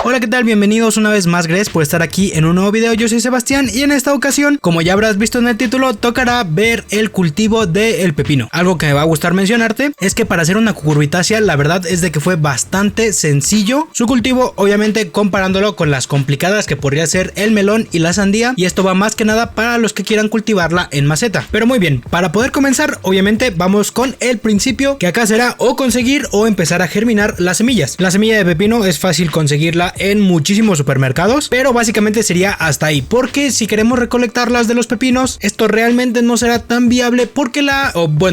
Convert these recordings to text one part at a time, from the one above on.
Hola, ¿qué tal? Bienvenidos una vez más, gracias por estar aquí en un nuevo video. Yo soy Sebastián y en esta ocasión, como ya habrás visto en el título, tocará ver el cultivo del pepino. Algo que me va a gustar mencionarte es que para hacer una cucurbitácea, la verdad es de que fue bastante sencillo su cultivo, obviamente comparándolo con las complicadas que podría ser el melón y la sandía, y esto va más que nada para los que quieran cultivarla en maceta. Pero muy bien, para poder comenzar, obviamente vamos con el principio, que acá será o conseguir o empezar a germinar las semillas. La semilla de pepino es fácil conseguirla en muchísimos supermercados, pero básicamente sería hasta ahí, porque si queremos recolectarlas de los pepinos, esto realmente no será tan viable, porque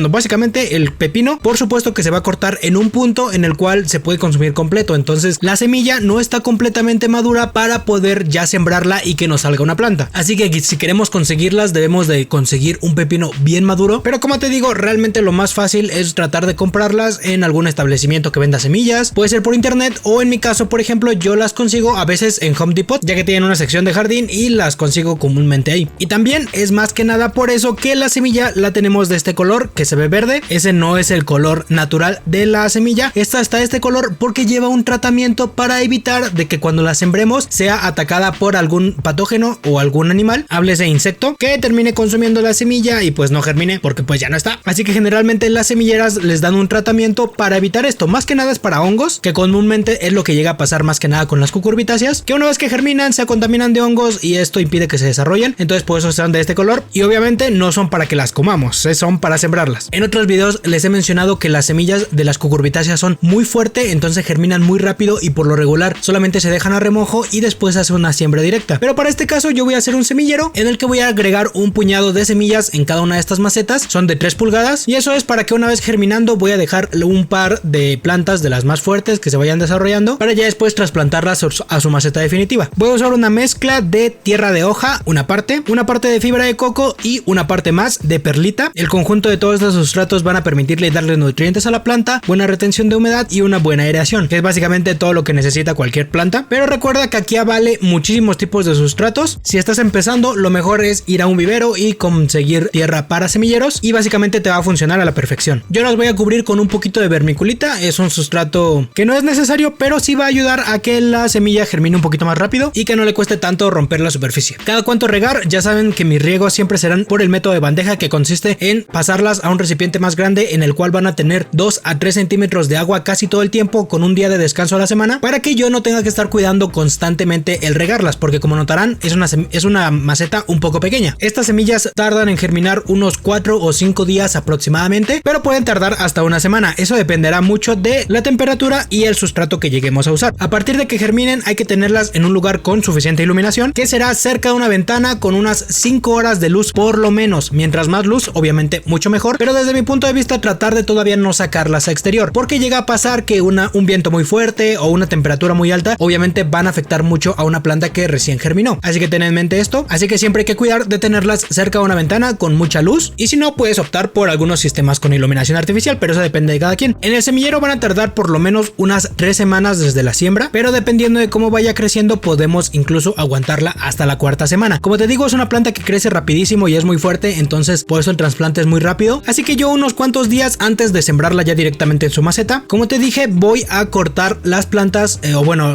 básicamente el pepino, por supuesto que se va a cortar en un punto en el cual se puede consumir completo, entonces la semilla no está completamente madura para poder ya sembrarla y que nos salga una planta. Así que si queremos conseguirlas, debemos de conseguir un pepino bien maduro, pero como te digo, realmente lo más fácil es tratar de comprarlas en algún establecimiento que venda semillas, puede ser por internet, o en mi caso, por ejemplo, yo las consigo a veces en Home Depot, ya que tienen una sección de jardín y las consigo comúnmente ahí. Y también es más que nada por eso que la semilla la tenemos de este color que se ve verde. Ese no es el color natural de la semilla, esta está de este color porque lleva un tratamiento para evitar de que cuando la sembremos sea atacada por algún patógeno o algún animal, háblese insecto, que termine consumiendo la semilla y pues no germine porque pues ya no está. Así que generalmente las semilleras les dan un tratamiento para evitar esto, más que nada es para hongos, que comúnmente es lo que llega a pasar más que nada con las cucurbitáceas, que una vez que germinan se contaminan de hongos y esto impide que se desarrollen, entonces por eso están de este color y obviamente no son para que las comamos, son para sembrarlas. En otros videos les he mencionado que las semillas de las cucurbitáceas son muy fuertes, entonces germinan muy rápido y por lo regular solamente se dejan a remojo y después hace una siembra directa, pero para este caso yo voy a hacer un semillero en el que voy a agregar un puñado de semillas en cada una de estas macetas, son de 3 pulgadas y eso es para que una vez germinando voy a dejar un par de plantas de las más fuertes que se vayan desarrollando para ya después trasplantarlas a su maceta definitiva. Voy a usar una mezcla de tierra de hoja, una parte de fibra de coco y una parte más de perlita. El conjunto de todos estos sustratos van a permitirle darle nutrientes a la planta, buena retención de humedad y una buena aireación, que es básicamente todo lo que necesita cualquier planta. Pero recuerda que aquí vale muchísimos tipos de sustratos. Si estás empezando, lo mejor es ir a un vivero y conseguir tierra para semilleros y básicamente te va a funcionar a la perfección. Yo las voy a cubrir con un poquito de vermiculita, es un sustrato que no es necesario, pero sí va a ayudar a que la semilla germine un poquito más rápido y que no le cueste tanto romper la superficie. Cada cuánto regar, ya saben que mis riegos siempre serán por el método de bandeja, que consiste en pasarlas a un recipiente más grande en el cual van a tener 2 a 3 centímetros de agua casi todo el tiempo, con un día de descanso a la semana, para que yo no tenga que estar cuidando constantemente el regarlas, porque como notarán es una maceta un poco pequeña. Estas semillas tardan en germinar unos 4 o 5 días aproximadamente, pero pueden tardar hasta una semana. Eso dependerá mucho de la temperatura y el sustrato que lleguemos a usar. A partir de que germinen hay que tenerlas en un lugar con suficiente iluminación, que será cerca de una ventana con unas 5 horas de luz por lo menos. Mientras más luz, obviamente mucho mejor, pero desde mi punto de vista tratar de todavía no sacarlas a exterior, porque llega a pasar que un viento muy fuerte o una temperatura muy alta obviamente van a afectar mucho a una planta que recién germinó. Así que ten en mente esto, así que siempre hay que cuidar de tenerlas cerca de una ventana con mucha luz, y si no puedes optar por algunos sistemas con iluminación artificial, pero eso depende de cada quien. En el semillero van a tardar por lo menos unas 3 semanas desde la siembra, pero dependiendo de cómo vaya creciendo podemos incluso aguantarla hasta la 4ª semana. Como te digo, es una planta que crece rapidísimo y es muy fuerte, entonces por eso el trasplante es muy rápido, así que yo unos cuantos días antes de sembrarla ya directamente en su maceta, como te dije, voy a cortar las plantas,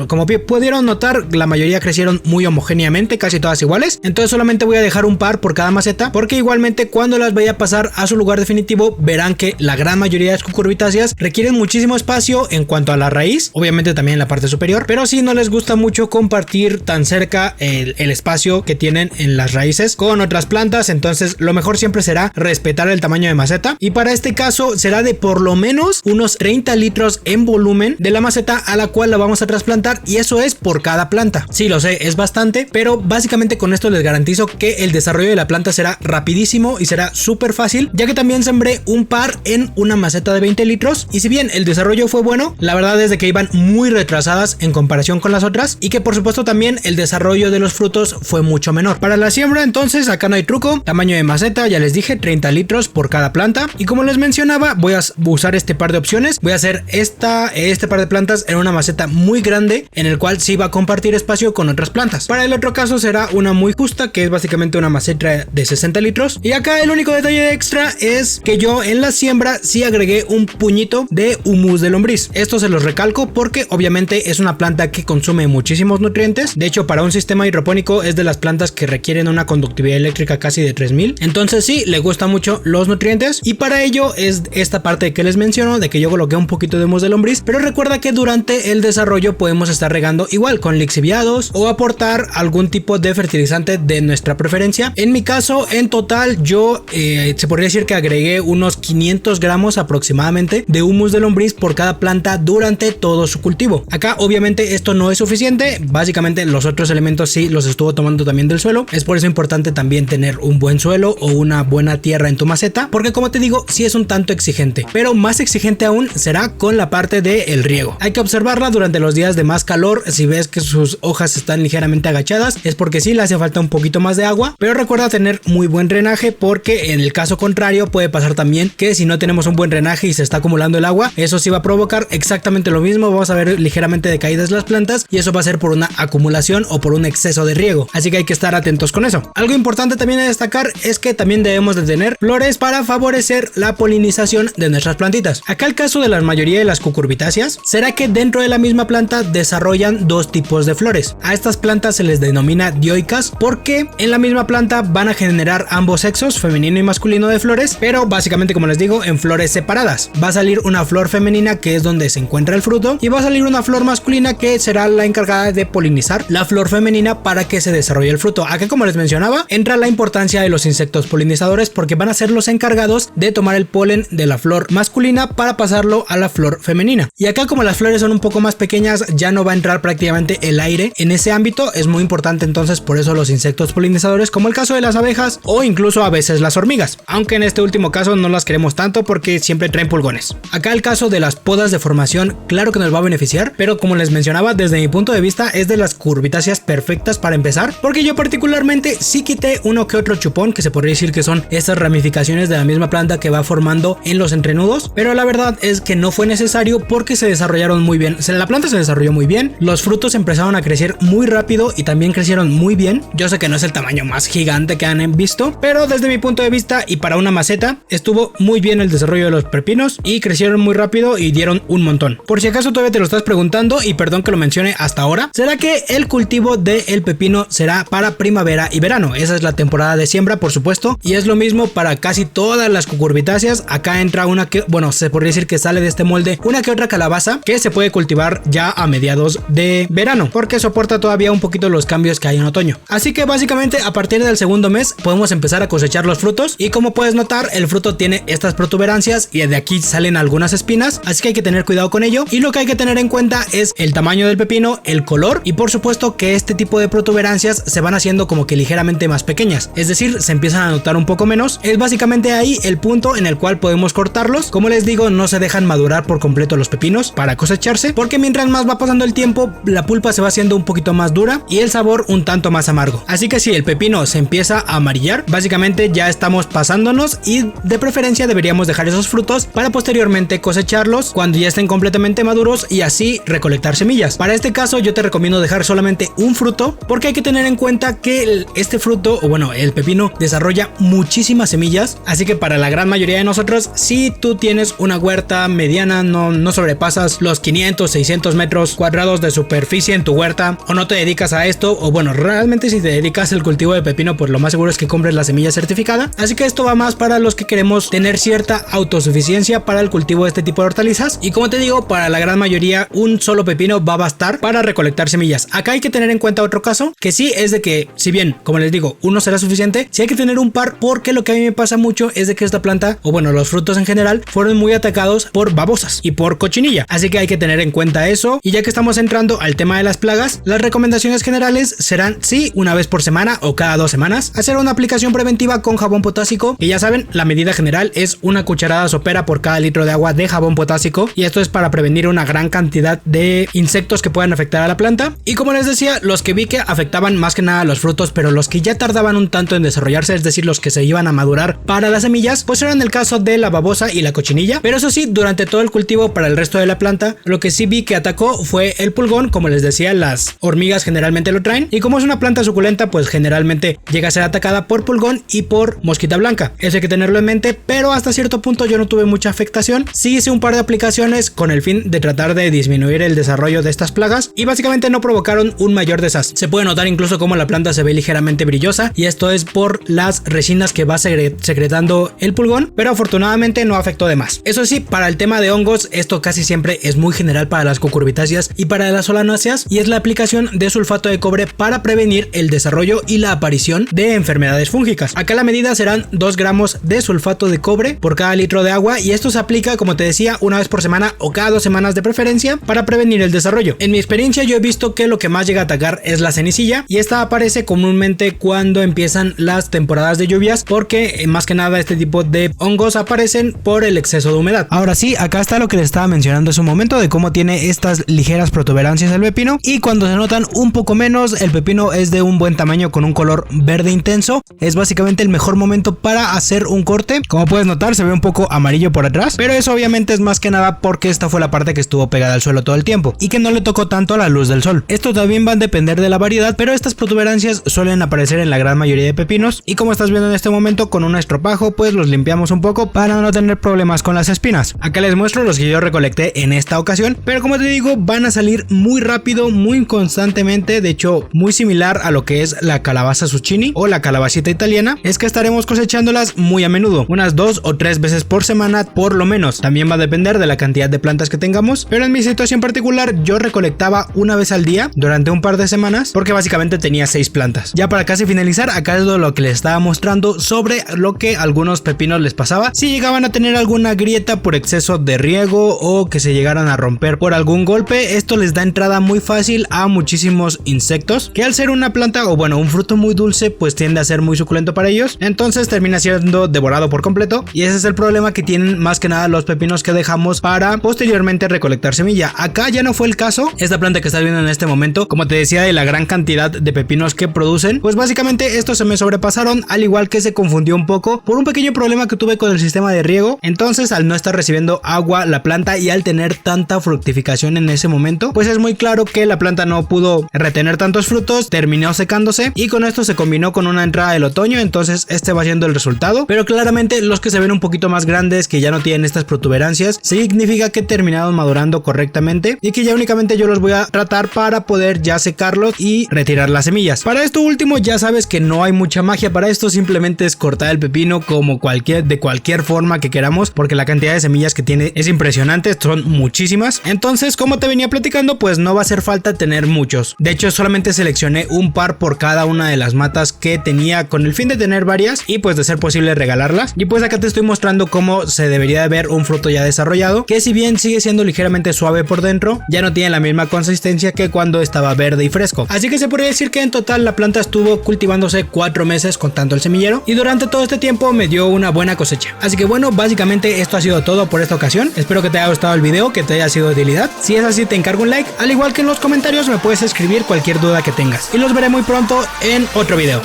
como pudieron notar, la mayoría crecieron muy homogéneamente, casi todas iguales, entonces solamente voy a dejar un par por cada maceta, porque igualmente cuando las vaya a pasar a su lugar definitivo verán que la gran mayoría de las cucurbitáceas requieren muchísimo espacio en cuanto a la raíz, obviamente también en la parte superior, pero sí no les gusta mucho compartir tan cerca el espacio que tienen en las raíces con otras plantas, entonces lo mejor siempre será respetar el tamaño de maceta, y para este caso será de por lo menos unos 30 litros en volumen de la maceta a la cual la vamos a trasplantar, y eso es por cada planta. Sí, lo sé, es bastante, pero básicamente con esto les garantizo que el desarrollo de la planta será rapidísimo y será súper fácil, ya que también sembré un par en una maceta de 20 litros, y si bien el desarrollo fue bueno, la verdad es de que iban muy retrasadas en comparación con las otras, y que por supuesto también el desarrollo de los frutos fue mucho menor. Para la siembra entonces acá no hay truco, tamaño de maceta ya les dije, 30 litros por cada planta, y como les mencionaba voy a usar este par de opciones. Voy a hacer este par de plantas en una maceta muy grande en el cual sí va a compartir espacio con otras plantas. Para el otro caso será una muy justa, que es básicamente una maceta de 60 litros, y acá el único detalle extra es que yo en la siembra sí agregué un puñito de humus de lombriz. Esto se los recalco porque obviamente es una planta planta que consume muchísimos nutrientes. De hecho, para un sistema hidropónico es de las plantas que requieren una conductividad eléctrica casi de 3000. Entonces sí, le gustan mucho los nutrientes y para ello es esta parte que les menciono de que yo coloqué un poquito de humus de lombriz, pero recuerda que durante el desarrollo podemos estar regando igual con lixiviados o aportar algún tipo de fertilizante de nuestra preferencia. En mi caso, en total yo se podría decir que agregué unos 500 gramos aproximadamente de humus de lombriz por cada planta durante todo su cultivo. Acá obviamente esto no es suficiente, básicamente los otros elementos sí los estuvo tomando también del suelo. Es por eso importante también tener un buen suelo o una buena tierra en tu maceta, porque como te digo, sí es un tanto exigente, pero más exigente aún será con la parte del riego. Hay que observarla durante los días de más calor. Si ves que sus hojas están ligeramente agachadas, es porque sí le hace falta un poquito más de agua, pero recuerda tener muy buen drenaje, porque en el caso contrario puede pasar también que si no tenemos un buen drenaje y se está acumulando el agua, eso sí va a provocar exactamente lo mismo. Vamos a ver ligeramente decaídas las plantas y eso va a ser por una acumulación o por un exceso de riego, así que hay que estar atentos con eso. Algo importante también a destacar es que también debemos de tener flores para favorecer la polinización de nuestras plantitas. Acá el caso de la mayoría de las cucurbitáceas será que dentro de la misma planta desarrollan dos tipos de flores. A estas plantas se les denomina dioicas porque en la misma planta van a generar ambos sexos, femenino y masculino, de flores, pero básicamente, como les digo, en flores separadas. Va a salir una flor femenina que es donde se encuentra el fruto y va a salir una flor masculina que será la encargada de polinizar la flor femenina para que se desarrolle el fruto. Acá, como les mencionaba, entra la importancia de los insectos polinizadores porque van a ser los encargados de tomar el polen de la flor masculina para pasarlo a la flor femenina. Y acá, como las flores son un poco más pequeñas, ya no va a entrar prácticamente el aire en ese ámbito. Es muy importante entonces por eso los insectos polinizadores, como el caso de las abejas o incluso a veces las hormigas, aunque en este último caso no las queremos tanto porque siempre traen pulgones. Acá el caso de las podas de formación, claro que nos va a beneficiar, pero como les mencionaba, desde mi punto de vista es de las cucurbitáceas perfectas para empezar, porque yo particularmente sí quité uno que otro chupón, que se podría decir que son estas ramificaciones de la misma planta que va formando en los entrenudos, pero la verdad es que no fue necesario porque se desarrollaron muy bien. La planta se desarrolló muy bien, los frutos empezaron a crecer muy rápido y también crecieron muy bien. Yo sé que no es el tamaño más gigante que han visto, pero desde mi punto de vista y para una maceta estuvo muy bien el desarrollo de los pepinos y crecieron muy rápido y dieron un montón. Por si acaso todavía te lo estás preguntando, y perdón que lo mencione hasta ahora, ¿será que el cultivo del pepino será para primavera y verano? Esa es la temporada de siembra, por supuesto, y es lo mismo para casi todas las cucurbitáceas. Acá entra una que, bueno, se podría decir que sale de este molde una que otra calabaza que se puede cultivar ya a mediados de verano, porque soporta todavía un poquito los cambios que hay en otoño. Así que básicamente a partir del segundo mes podemos empezar a cosechar los frutos, y como puedes notar, el fruto tiene estas protuberancias y de aquí salen algunas espinas, así que hay que tener cuidado con ello. Y lo que hay que tener en cuenta es el tamaño del pepino, el color y por supuesto que este tipo de protuberancias se van haciendo como que ligeramente más pequeñas, es decir, se empiezan a notar un poco menos. Es básicamente ahí el punto en el cual podemos cortarlos. Como les digo, no se dejan madurar por completo los pepinos para cosecharse, porque mientras más va pasando el tiempo, la pulpa se va haciendo un poquito más dura y el sabor un tanto más amargo. Así que si el pepino se empieza a amarillar, básicamente ya estamos pasándonos, y de preferencia deberíamos dejar esos frutos para posteriormente cosecharlos cuando ya estén completamente maduros y así recolectar semillas. Para este caso yo te recomiendo dejar solamente un fruto, porque hay que tener en cuenta que este fruto, o bueno, el pepino, desarrolla muchísimas semillas, así que para la gran mayoría de nosotros, si tú tienes una huerta mediana, no sobrepasas los 500, 600 metros cuadrados de superficie en tu huerta, o no te dedicas a esto, o bueno, realmente si te dedicas al cultivo de pepino, pues lo más seguro es que compres la semilla certificada. Así que esto va más para los que queremos tener cierta autosuficiencia para el cultivo de este tipo de hortalizas, y como te digo, para la gran mayoría un solo pepino va a bastar para recolectar semillas. Acá hay que tener en cuenta otro caso, que sí es de que, si bien, como les digo, uno será suficiente, sí hay que tener un par, porque lo que a mí me pasa mucho es de que esta planta, o bueno, los frutos en general, fueron muy atacados por babosas y por cochinilla, así que hay que tener en cuenta eso. Y ya que estamos entrando al tema de las plagas, las recomendaciones generales serán, sí, una vez por semana o cada 2 semanas, hacer una aplicación preventiva con jabón potásico, que ya saben, la medida general es una cucharada sopera por cada litro de agua de jabón potásico, y esto es para prevenir una gran cantidad de insectos que puedan afectar a la planta. Y como les decía, los que vi que afectaban más que nada a los frutos, pero los que ya tardaban un tanto en desarrollarse, es decir, los que se iban a madurar para las semillas, pues eran el caso de la babosa y la cochinilla. Pero eso sí, durante todo el cultivo para el resto de la planta, lo que sí vi que atacó fue el pulgón. Como les decía, las hormigas generalmente lo traen, y como es una planta suculenta, pues generalmente llega a ser atacada por pulgón y por mosquita blanca. Eso hay que tenerlo en mente, pero hasta cierto punto yo no tuve mucha afectación. Sí hice un par de aplicaciones con el fin de tratar de disminuir el desarrollo de estas plagas y básicamente no provocaron un mayor desastre. Se puede notar incluso cómo la planta se ve ligeramente brillosa y esto es por las resinas que va secretando el pulgón, pero afortunadamente no afectó de más. Eso sí, para el tema de hongos, esto casi siempre es muy general para las cucurbitáceas y para las solanáceas, y es la aplicación de sulfato de cobre para prevenir el desarrollo y la aparición de enfermedades fúngicas. Acá la medida serán 2 gramos de sulfato de cobre por cada litro de agua y esto se aplica, como te decía, una vez por semana o cada 2 semanas de preferencia para prevenir el desarrollo. En mi experiencia yo he visto que lo que más llega a atacar es la cenicilla y esta aparece comúnmente cuando empiezan las temporadas de lluvias porque más que nada este tipo de hongos aparecen por el exceso de humedad. Ahora sí, acá está lo que les estaba mencionando hace un momento de cómo tiene estas ligeras protuberancias el pepino y cuando se notan un poco menos, el pepino es de un buen tamaño con un color verde intenso. Es básicamente el mejor momento para hacer un corte. Como puedes notar, se ve un poco amarillo por atrás, pero eso obviamente es más que nada porque esta fue la parte que estuvo pegada al suelo todo el tiempo y que no le tocó tanto a la luz del sol. Esto también va a depender de la variedad, pero estas protuberancias suelen aparecer en la gran mayoría de pepinos y como estás viendo en este momento con un estropajo pues los limpiamos un poco para no tener problemas con las espinas. Acá les muestro los que yo recolecté en esta ocasión, pero como te digo van a salir muy rápido, muy constantemente, de hecho muy similar a lo que es la calabaza zucchini o la calabacita italiana, es que estaremos cosechándolas muy a menudo, unas 2 o 3 veces por semana por lo menos. También va a depender de la cantidad de plantas que tengamos, pero en mi situación particular yo recolectaba una vez al día durante un par de semanas porque básicamente tenía 6 plantas. Ya para casi finalizar, acá es lo que les estaba mostrando sobre lo que a algunos pepinos les pasaba si llegaban a tener alguna grieta por exceso de riego o que se llegaran a romper por algún golpe. Esto les da entrada muy fácil a muchísimos insectos que al ser una planta o bueno un fruto muy dulce pues tiende a ser muy suculento para ellos, entonces termina siendo devorado por completo y ese es el problema que tienen más que nada los pepinos que dejamos para posteriormente recolectar semilla. Acá ya no fue el caso. Esta planta que estás viendo en este momento, como te decía, de la gran cantidad de pepinos que producen, pues básicamente estos se me sobrepasaron, al igual que se confundió un poco por un pequeño problema que tuve con el sistema de riego. Entonces al no estar recibiendo agua la planta y al tener tanta fructificación en ese momento, pues es muy claro que la planta no pudo retener tantos frutos, terminó secándose y con esto se combinó con una entrada del otoño, entonces este va siendo el resultado. Pero claramente los que se ven un poquito más grandes, que ya no tienen estas protuberancias, significa que terminaron madurando correctamente y que ya únicamente yo los voy a tratar para poder ya secarlos y retirar las semillas. Para esto último ya sabes que no hay mucha magia para esto, simplemente es cortar el pepino como de cualquier forma que queramos porque la cantidad de semillas que tiene es impresionante, son muchísimas. Entonces como te venía platicando pues no va a hacer falta tener muchos. De hecho solamente seleccioné un par por cada una de las matas que tenía con el fin de tener varias y pues de ser posible regalarlas. Y pues acá te estoy mostrando cómo se debería de ver un fruto ya desarrollado, que si bien sigue siendo ligeramente suave por dentro, ya no tiene la misma consistencia que cuando estaba verde y fresco. Así que se podría decir que en total la planta estuvo cultivándose 4 meses contando el semillero y durante todo este tiempo me dio una buena cosecha. Así que bueno, básicamente esto ha sido todo por esta ocasión. Espero que te haya gustado el video, que te haya sido de utilidad. Si es así te encargo un like, al igual que en los comentarios me puedes escribir cualquier duda que tengas y los veré muy pronto en otro video.